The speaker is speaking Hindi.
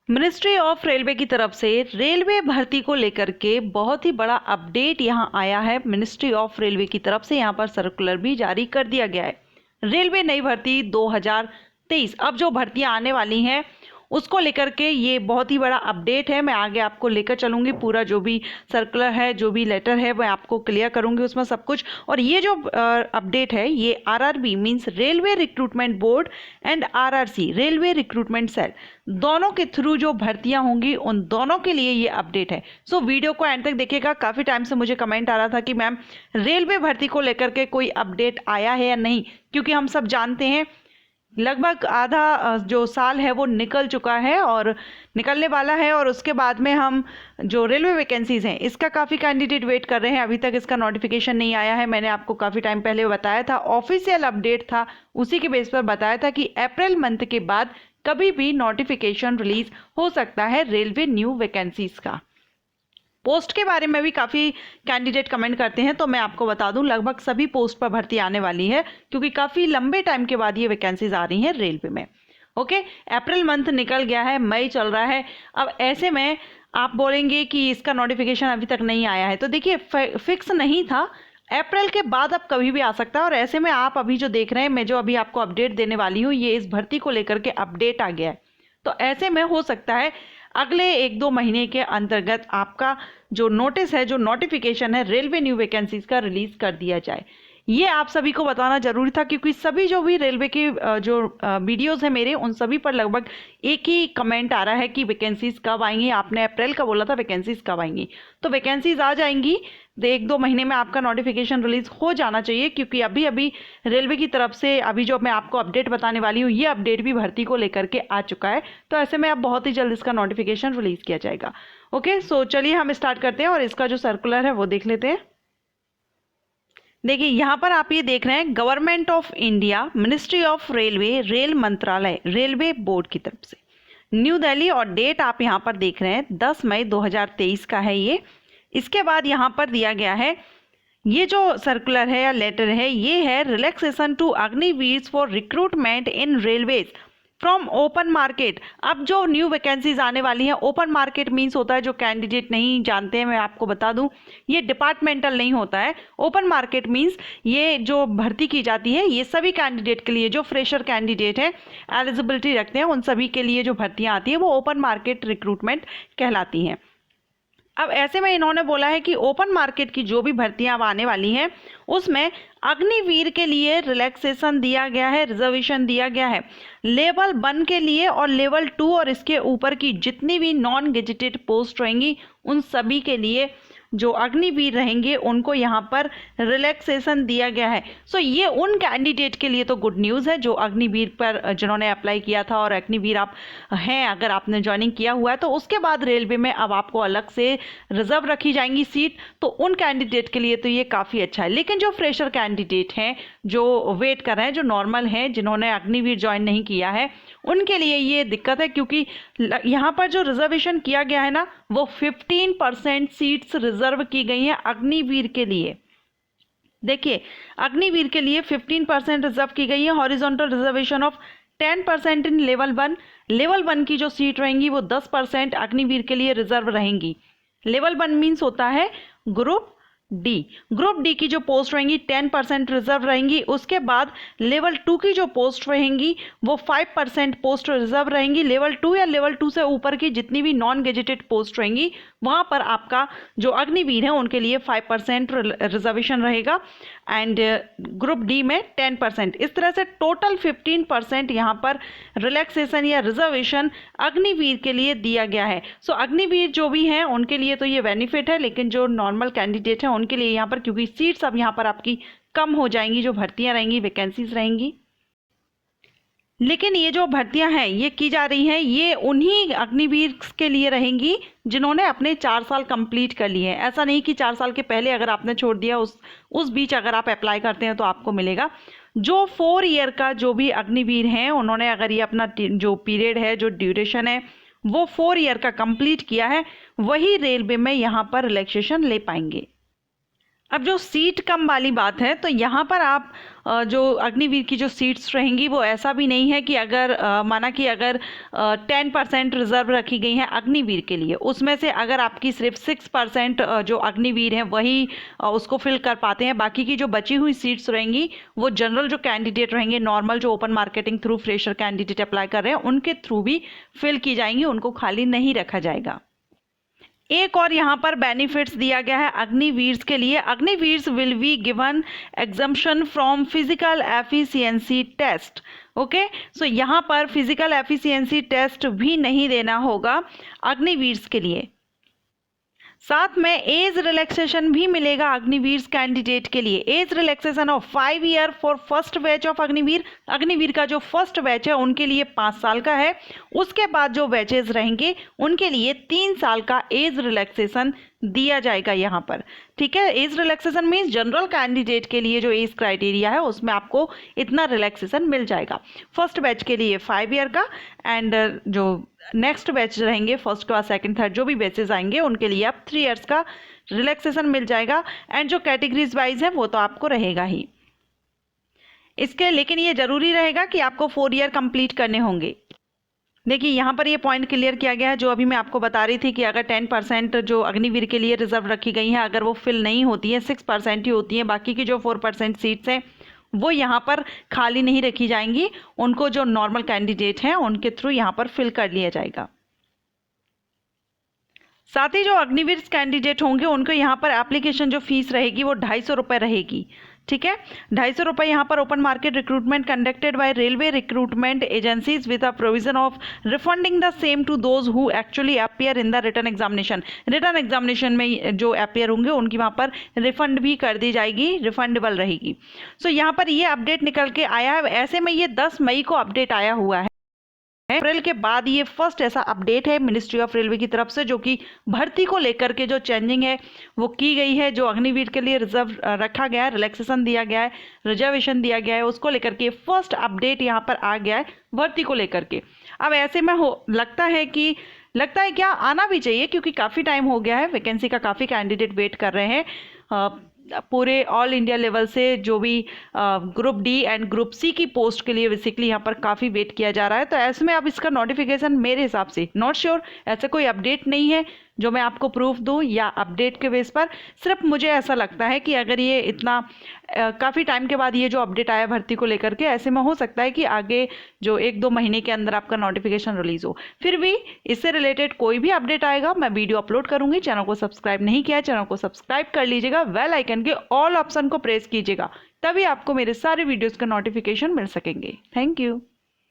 मिनिस्ट्री ऑफ रेलवे की तरफ से रेलवे भर्ती को लेकर के बहुत ही बड़ा अपडेट यहां आया है। मिनिस्ट्री ऑफ रेलवे की तरफ से यहां पर सर्कुलर भी जारी कर दिया गया है। रेलवे नई भर्ती 2023 अब जो भर्तियां आने वाली हैं उसको लेकर के ये बहुत ही बड़ा अपडेट है। मैं आगे आपको लेकर चलूंगी, पूरा जो भी सर्कुलर है, जो भी लेटर है, मैं आपको क्लियर करूंगी उसमें सब कुछ। और ये जो अपडेट है ये RRB means railway recruitment board and RRC railway recruitment cell दोनों के थ्रू जो भर्तियां होंगी उन दोनों के लिए ये अपडेट है। सो वीडियो को एंड तक देखिएगा। काफ़ी टाइम से मुझे कमेंट आ रहा था कि मैम रेलवे भर्ती को लेकर के कोई अपडेट आया है या नहीं, क्योंकि हम सब जानते हैं लगभग आधा जो साल है वो निकल चुका है और निकलने वाला है, और उसके बाद में हम जो रेलवे वैकेंसीज हैं इसका काफ़ी कैंडिडेट वेट कर रहे हैं। अभी तक इसका नोटिफिकेशन नहीं आया है। मैंने आपको काफ़ी टाइम पहले बताया था, ऑफिशियल अपडेट था, उसी के बेस पर बताया था कि अप्रैल मंथ के बाद कभी भी नोटिफिकेशन रिलीज हो सकता है रेलवे न्यू वैकेंसीज का। पोस्ट के बारे में भी काफ़ी कैंडिडेट कमेंट करते हैं, तो मैं आपको बता दूं लगभग सभी पोस्ट पर भर्ती आने वाली है, क्योंकि काफ़ी लंबे टाइम के बाद ये वैकेंसीज आ रही हैं रेलवे में। ओके, अप्रैल मंथ निकल गया है, मई चल रहा है। अब ऐसे में आप बोलेंगे कि इसका नोटिफिकेशन अभी तक नहीं आया है, तो देखिए फिक्स नहीं था, अप्रैल के बाद अब कभी भी आ सकता है। और ऐसे में आप अभी जो देख रहे हैं, मैं जो अभी आपको अपडेट देने वाली हूँ, ये इस भर्ती को लेकर के अपडेट आ गया है। तो ऐसे में हो सकता है अगले 1-2 महीने के अंतर्गत आपका जो नोटिस है, जो नोटिफिकेशन है रेलवे न्यू वैकेंसीज का, रिलीज कर दिया जाए। ये आप सभी को बताना जरूरी था, क्योंकि सभी जो भी रेलवे के जो वीडियोस हैं मेरे, उन सभी पर लगभग एक ही कमेंट आ रहा है कि वैकेंसीज कब आएंगी। आपने अप्रैल का बोला था, वैकेंसीज कब आएंगी? तो वैकेंसीज आ जाएंगी, 1-2 महीने में आपका नोटिफिकेशन रिलीज हो जाना चाहिए, क्योंकि अभी अभी रेलवे की तरफ से अभी जो मैं आपको अपडेट बताने वाली हूँ, ये अपडेट भी भर्ती को लेकर के आ चुका है। तो ऐसे में अब बहुत ही जल्द इसका नोटिफिकेशन रिलीज किया जाएगा। ओके, सो चलिए हम स्टार्ट करते हैं और इसका जो सर्कुलर है वो देख लेते हैं। देखिए यहाँ पर आप ये देख रहे हैं, government of India, ministry of railway, rail मंत्रालय, रेलवे बोर्ड की तरफ से, न्यू दिल्ली। और डेट आप यहाँ पर देख रहे हैं 10 मई 2023 का है ये। इसके बाद यहाँ पर दिया गया है, ये जो सर्कुलर है या लेटर है, ये है relaxation to Agniveer for recruitment in railways from open market. अब जो न्यू वैकेंसीज आने वाली हैं, ओपन मार्केट मींस होता है, जो कैंडिडेट नहीं जानते हैं मैं आपको बता दूं, ये डिपार्टमेंटल नहीं होता है। ओपन मार्केट मींस ये जो भर्ती की जाती है ये सभी कैंडिडेट के लिए, जो फ्रेशर कैंडिडेट है, एलिजिबिलिटी रखते हैं, उन सभी के लिए जो भर्तियां आती हैं वो ओपन मार्केट रिक्रूटमेंट कहलाती हैं। अब ऐसे में इन्होंने बोला है कि ओपन मार्केट की जो भी भर्तियां अब आने वाली हैं उसमें अग्निवीर के लिए रिलैक्सेशन दिया गया है, रिजर्वेशन दिया गया है। लेवल 1 के लिए और लेवल 2 और इसके ऊपर की जितनी भी नॉन गेजेटेड पोस्ट रहेंगी उन सभी के लिए जो अग्निवीर रहेंगे उनको यहाँ पर रिलैक्सेशन दिया गया है। सो ये उन कैंडिडेट के लिए तो गुड न्यूज़ है जो अग्निवीर पर जिन्होंने अप्लाई किया था और अग्निवीर आप हैं, अगर आपने ज्वाइनिंग किया हुआ है, तो उसके बाद रेलवे में अब आपको अलग से रिजर्व रखी जाएंगी सीट, तो उन कैंडिडेट के लिए तो ये काफ़ी अच्छा है। लेकिन जो फ्रेशर कैंडिडेट हैं, जो वेट कर रहे हैं, जो नॉर्मल हैं, जिन्होंने अग्निवीर ज्वाइन नहीं किया है, उनके लिए ये दिक्कत है, क्योंकि यहाँ पर जो रिजर्वेशन किया गया है ना, वो 15% सीट्स रिजर्व की गई हैं अग्निवीर के लिए। देखिए, अग्निवीर के लिए 15% रिजर्व की गई है। Horizontal reservation of 10% in level 1। Level 1 की जो सीट रहेंगी वो 10% अग्निवीर के लिए रिजर्व रहेंगी। लेवल 1 मीन्स होता है ग्रुप डी। ग्रुप डी की जो पोस्ट रहेंगी 10% रिजर्व रहेंगी। उसके बाद लेवल 2 की जो पोस्ट रहेंगी वो 5% पोस्ट रिजर्व रहेंगी। लेवल 2 या लेवल 2 से ऊपर की जितनी भी नॉन गेजेटेड पोस्ट रहेंगी वहाँ पर आपका जो अग्निवीर है उनके लिए 5% रिजर्वेशन रहेगा, एंड ग्रुप डी में 10%। इस तरह से टोटल 15% यहाँ पर रिलैक्सेशन या रिजर्वेशन अग्निवीर के लिए दिया गया है। सो अग्निवीर जो भी हैं उनके लिए तो ये बेनिफिट है, लेकिन जो नॉर्मल कैंडिडेट हैं उनके लिए यहाँ पर, क्योंकि सीट्स अब यहाँ पर आपकी कम हो जाएंगी, जो भर्तियाँ रहेंगी, वैकेंसीज रहेंगी। लेकिन ये जो भर्तियां हैं ये की जा रही हैं, ये उन्हीं अग्निवीर के लिए रहेंगी जिन्होंने अपने 4 साल कंप्लीट कर लिए हैं। ऐसा नहीं कि 4 साल के पहले अगर आपने छोड़ दिया, उस बीच अगर आप अप्लाई करते हैं तो आपको मिलेगा। जो 4 ईयर का जो भी अग्निवीर हैं, उन्होंने अगर ये अपना जो पीरियड है, जो ड्यूरेशन है, वो 4 ईयर का कंप्लीट किया है, वही रेलवे में यहाँ पर रिलैक्सेशन ले पाएंगे। अब जो सीट कम वाली बात है, तो यहाँ पर आप जो अग्निवीर की जो सीट्स रहेंगी वो ऐसा भी नहीं है कि अगर माना कि अगर 10% रिजर्व रखी गई हैं अग्निवीर के लिए, उसमें से अगर आपकी सिर्फ 6% जो अग्निवीर हैं वही उसको फिल कर पाते हैं, बाकी की जो बची हुई सीट्स रहेंगी वो जनरल जो कैंडिडेट रहेंगे, नॉर्मल जो open marketing through fresher candidate apply कर रहे हैं उनके थ्रू भी फिल की जाएंगी, उनको खाली नहीं रखा जाएगा। एक और यहाँ पर बेनिफिट्स दिया गया है अग्निवीर्स के लिए। Agniveers will be given exemption from physical efficiency test. Okay, so यहाँ पर फिजिकल एफिशिएंसी टेस्ट भी नहीं देना होगा अग्निवीर्स के लिए। साथ में एज रिलैक्सेशन भी मिलेगा अग्निवीर कैंडिडेट के लिए। Age relaxation of 5 year for first batch of Agniveer. Agniveer का जो फर्स्ट बैच है उनके लिए 5 साल का है। उसके बाद जो बैचेस रहेंगे उनके लिए 3 साल का एज रिलैक्सेशन दिया जाएगा यहाँ पर। ठीक है, age relaxation means general candidate के लिए जो एज क्राइटेरिया है उसमें आपको इतना रिलैक्सेशन मिल जाएगा। फर्स्ट बैच के लिए 5 ईयर का, एंड जो नेक्स्ट बैच रहेंगे फर्स्ट के बाद सेकंड थर्ड जो भी बैचेस आएंगे उनके लिए आप 3 ईयर्स का रिलैक्सेशन मिल जाएगा। एंड जो कैटेगरीज वाइज है वो तो आपको रहेगा ही इसके, लेकिन ये जरूरी रहेगा कि आपको 4 ईयर कंप्लीट करने होंगे। देखिए यहाँ पर ये पॉइंट क्लियर किया गया है जो अभी मैं आपको बता रही थी कि अगर 10% जो अग्निवीर के लिए रिजर्व रखी गई हैं अगर वो फिल नहीं होती है, 6% ही होती है, बाकी की जो 4% सीट्स हैं वो यहाँ पर खाली नहीं रखी जाएंगी, उनको जो नॉर्मल कैंडिडेट हैं उनके थ्रू यहाँ पर फिल कर लिया जाएगा। साथ ही जो अग्निवीर कैंडिडेट होंगे उनको यहाँ पर एप्लीकेशन जो फीस रहेगी वो 250 रुपये रहेगी। ठीक है, 250 रुपये यहाँ पर open market recruitment conducted by railway recruitment agencies with a provision of refunding the same to those who actually appear in the written examination. Written examination में जो अपीयर होंगे उनकी वहाँ पर रिफंड भी कर दी जाएगी, रिफंडेबल रहेगी। सो यहाँ पर ये अपडेट निकल के आया है। ऐसे में ये 10 मई को अपडेट आया हुआ है। अप्रैल के बाद ये फर्स्ट ऐसा अपडेट है मिनिस्ट्री ऑफ रेलवे की तरफ से जो कि भर्ती को लेकर के जो चेंजिंग है वो की गई है। जो अग्निवीर के लिए रिजर्व रखा गया है, रिलैक्सेशन दिया गया है, रिजर्वेशन दिया गया है, उसको लेकर के फर्स्ट अपडेट यहाँ पर आ गया है भर्ती को लेकर के। अब ऐसे में लगता है क्या आना भी चाहिए, क्योंकि काफ़ी टाइम हो गया है, वैकेंसी का काफ़ी कैंडिडेट वेट कर रहे हैं। पूरे ऑल इंडिया लेवल से जो भी group D and group C की पोस्ट के लिए बेसिकली यहाँ पर काफ़ी वेट किया जा रहा है। तो ऐसे में अब इसका नोटिफिकेशन मेरे हिसाब से नॉट श्योर, ऐसा कोई अपडेट नहीं है जो मैं आपको प्रूफ दूं या अपडेट के बेस पर। सिर्फ मुझे ऐसा लगता है कि अगर ये इतना काफ़ी टाइम के बाद ये जो अपडेट आया भर्ती को लेकर के, ऐसे में हो सकता है कि आगे जो 1-2 महीने के अंदर आपका नोटिफिकेशन रिलीज हो। फिर भी इससे रिलेटेड कोई भी अपडेट आएगा मैं वीडियो अपलोड करूंगी। चैनल को सब्सक्राइब नहीं किया, चैनल को सब्सक्राइब कर लीजिएगा, बेल आइकन के ऑल ऑप्शन को प्रेस कीजिएगा, तभी आपको मेरे सारे वीडियोज़ का नोटिफिकेशन मिल सकेंगे। Thank you.